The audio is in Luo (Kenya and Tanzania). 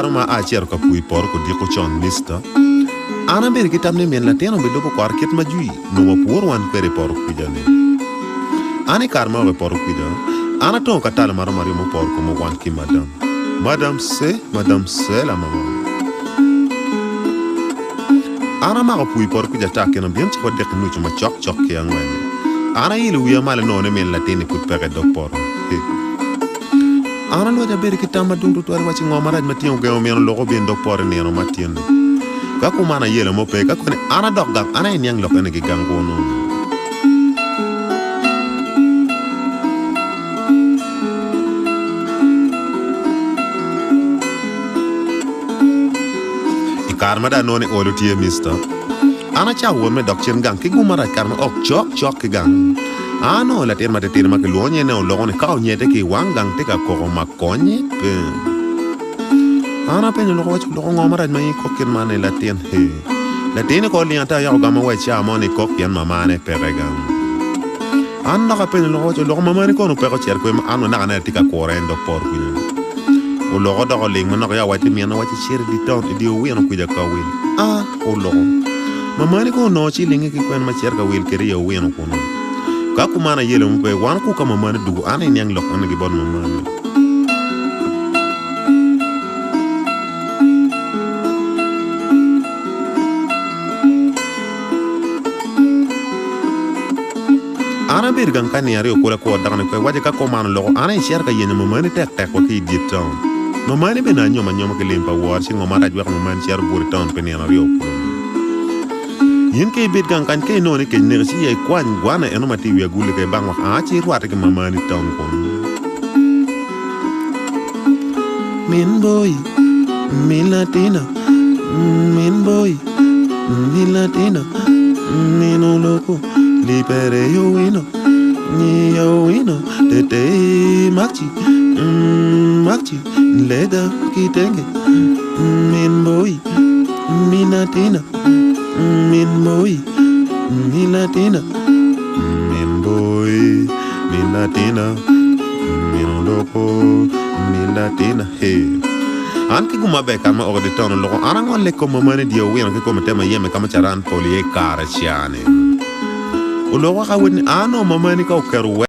karma a cer ka pui por ko di ko chon mister ana ber kitam ne men la teno be lobo kwar ket ma jui no mo por wan pere por ku jane ani karma we por ku jane ana ton ka tal maro mari mo por ko mo wan ki madame c'est la maman ana ma ko pui por ku jata ken bien ci ko dek nu ci ma chok chok ke angwen ana yilu wiya mala no ne men la teni ku pere do por ana lo ja ber kitam ma dundu to wa ci ngomaraj ma tiyo geo men lo ko ben do por ne no ma tiyo ka ko mana yele mo pe ka ko ne ana dok gam ana nyang lo ne gi gango no karma da noni olu tie mister ana cha won me dok chen gang ki gumara karma ok chok ki gang ano la ter ma te ter ma ke lonye ne lo ne ka nyete ki wang gang te ka ko ma konye pe ana pe lo ko ngomara ma ko ken ma ne la ten he la ten ko li anta ya ga ma wa cha mo ne ko ken ma ma ne pe gang anna ka pe lo ma ma ne ko no pe ko cher ko ma ano na ti ka ko rendo por ku o logo da goling mana ya wati miana wati share di town di o wiano kuja ka wil o logo mama ni ko no chi lingi ki kwen ma share ka wil kere ya wiano ko no ka ku mana yele mo pe wan ku ka mama ni du ana nyang lok ana gi bon mama ni ana bir gan kan yare ko la ko da ne ko waje ka ko mana logo ana share ka yene mama ni tek tek ko ki di town mama ni be na nyoma ke lempa war si ngoma raj wax mama ni share buri town pe ne na rio yin ke bit gan kan ke no ne ke ne si e kwan gwana eno mati wi gule ke bang wax ci ruata ke mama ni town ko min boy milatina mino loco libere yo wino tete maxi leda kitenge min boy milatina mino loco milatina hey an ki guma be kama o de tono lo ana ngol le ko mama ne dio wi an ko metema yeme kama charan poli e kara chiane o lo wa ka woni ano mama ni ka o keru